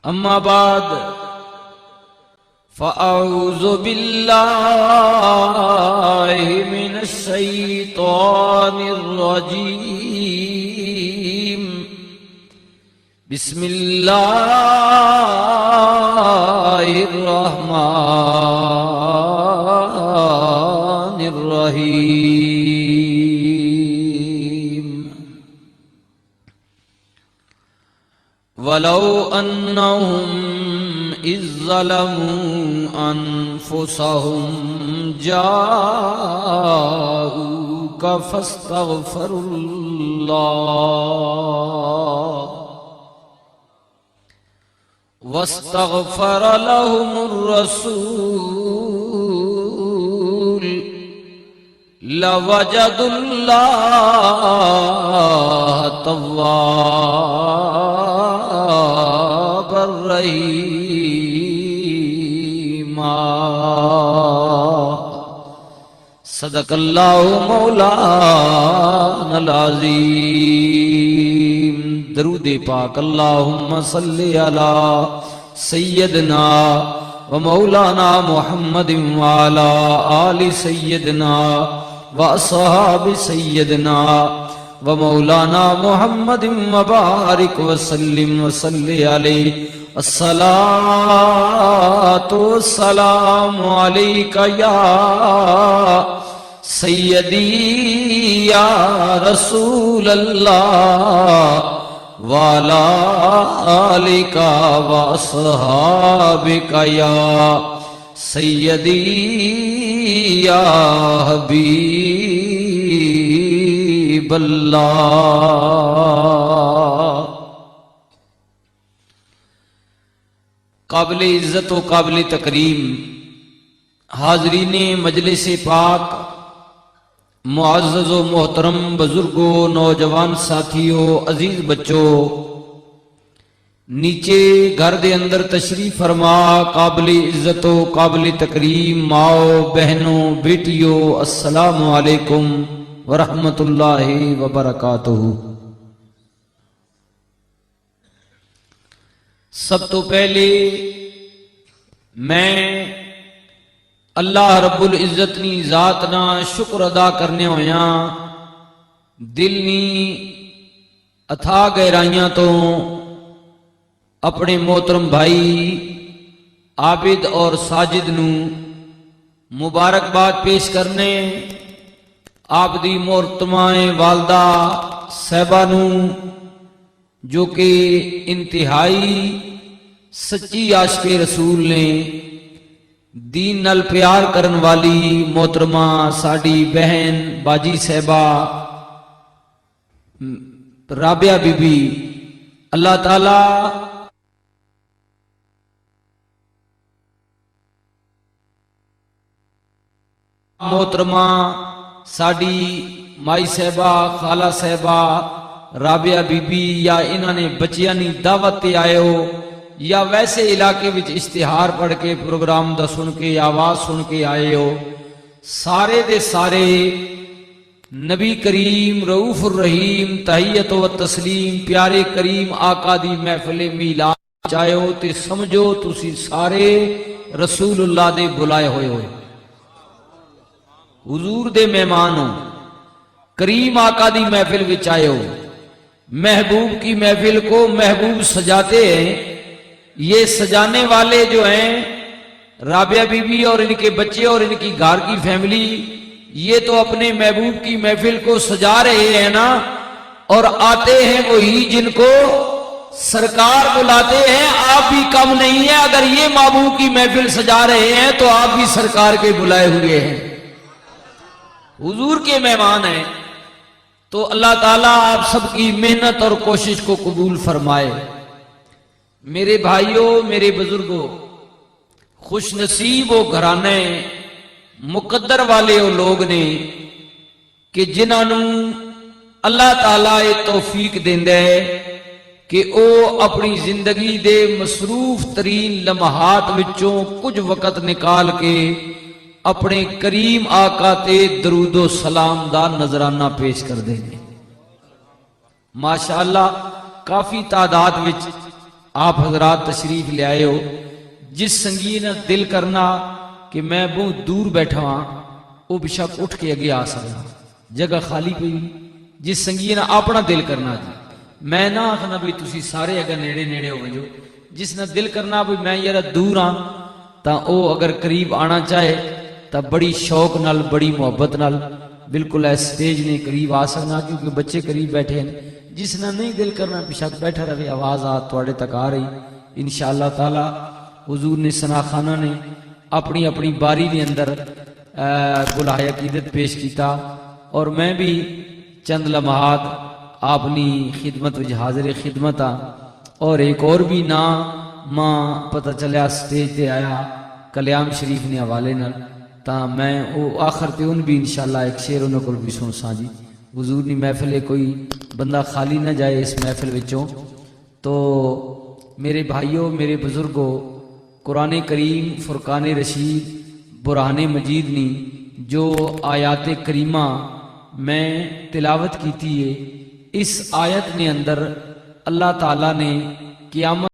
اما بعد فاعوذ باللہ من الشیطان الرجیم بسم اللہ الرحمن الرحیم وَلَوْ أَنَّهُمْ إِذ ظَّلَمُوا أَنفُسَهُمْ جَاءُوكَ فَاسْتَغْفَرُوا اللَّهَ وَاسْتَغْفَرَ لَهُمُ الرَّسُولُ لَوَجَدُوا اللَّهَ توابا رحیما۔ صدق اللہ مولانا العظیم۔ درود پاک اللہم صلی علی سیدنا و مولانا محمد وعلا آل سیدنا و اصحاب سیدنا و مولانا محمد مبارک وسلم وصلی علیہ۔ الصلاۃ والسلام علیک یا سیدی یا رسول اللہ وعلی آلک واصحابک یا سیدی یا حبیب اللہ۔ قابل عزت و قابل تکریم حاضرین مجلس پاک، معزز و محترم بزرگوں، نوجوان ساتھیوں، عزیز بچوں، نیچے گھر دے اندر تشریف فرما قابل عزت و قابل تکریم ماؤ، بہنوں، بیٹیوں، السلام علیکم ورحمۃ اللہ وبرکاتہ۔ سب تو پہلے میں اللہ رب العزت نی ذات نا شکر ادا کرنے ہویا دل نی اتھا گہرائیاں تو اپنے محترم بھائی عابد اور ساجد نو مبارکباد پیش کرنے، آپ دی محترمہ والدہ صاحبہ نو جو کہ انتہائی سچی عاشق رسول نے، دین نال پیار کرن والی محترمہ ساڈی بہن باجی صاحبہ رابعہ بی بی، اللہ تعالی محترمہ ساڈی مائی صاحبہ خالہ صاحبہ رابعہ بی بی، یا انہاں نے بچیاں نی دعوت تے آئے ہو یا ویسے علاقے وچ اشتہار پڑھ کے پروگرام دا سن کے آواز سن کے آئے ہو، سارے دے سارے نبی کریم رؤوف الرحیم تحیت و تسلیم پیارے کریم آقا دی محفل میلاد چاہے ہو تے سمجھو تسی سارے رسول اللہ دے بلائے ہوئے ہوئے، حضور دے مہمان ہو، کریم آقا دی محفل وچ آئے ہو۔ محبوب کی محفل کو محبوب سجاتے ہیں، یہ سجانے والے جو ہیں رابعہ بی بی اور ان کے بچے اور ان کی گھر کی فیملی، یہ تو اپنے محبوب کی محفل کو سجا رہے ہیں نا، اور آتے ہیں وہی جن کو سرکار بلاتے ہیں۔ آپ بھی کم نہیں ہیں، اگر یہ محبوب کی محفل سجا رہے ہیں تو آپ بھی سرکار کے بلائے ہوئے ہیں، حضور کے مہمان ہیں۔ تو اللہ تعالیٰ آپ سب کی محنت اور کوشش کو قبول فرمائے۔ میرے بھائیوں، میرے بزرگوں، خوش نصیب و گھرانے مقدر والے وہ لوگ نے کہ جنہوں اللہ تعالیٰ توفیق دیندے ہے کہ او اپنی زندگی دے مصروف ترین لمحات وچوں کچھ وقت نکال کے اپنے کریم آقا تے درود و سلام دا نظرانہ پیش کر دیں گے۔ ماشاءاللہ کافی تعداد وچ آپ حضرات تشریف لے آئے ہو. جس سنگی نے دل کرنا کہ میں بہت دور بیٹھا ہاں وہ بے شک اٹھ کے اگے آ سکتا، جگہ خالی پئی. جس سنگی نے اپنا دل کرنا جی، میں نہ آخنا بھی تسی سارے اگر نیڑے نیڑے ہو جو. جس نے دل کرنا بھی میں یار دور ہاں تا او اگر قریب آنا چاہے تا بڑی شوق نال بڑی محبت نال بالکل اس سٹیج نے قریب آ سکنا، کیونکہ بچے قریب بیٹھے ہیں. جس نے نہیں دل کرنا بے شک بیٹھا رہے، آواز تواڈے تک آ رہی انشاءاللہ تعالی. حضور نے ثنا خانہ نے اپنی اپنی باری نے اندر گلہائے عقیدت پیش کیتا، اور میں بھی چند لمحات اپنی خدمت وچ حاضر خدمت ہاں. اور ایک اور بھی نا ماں پتہ چلیا سٹیج تے آیا کلیام شریف نے حوالے نال، تا میں او آخر تے ان بھی انشاءاللہ ایک شعر انہوں کو بھی سن سا جی. حضور نے محفل ہے، کوئی بندہ خالی نہ جائے اس محفل وچوں. تو میرے بھائیوں، میرے بزرگوں، قرآن کریم فرقان رشید برہان مجید نے جو آیات کریمہ میں تلاوت کیتی ہے، اس آیت نے اندر اللہ تعالیٰ نے قیامت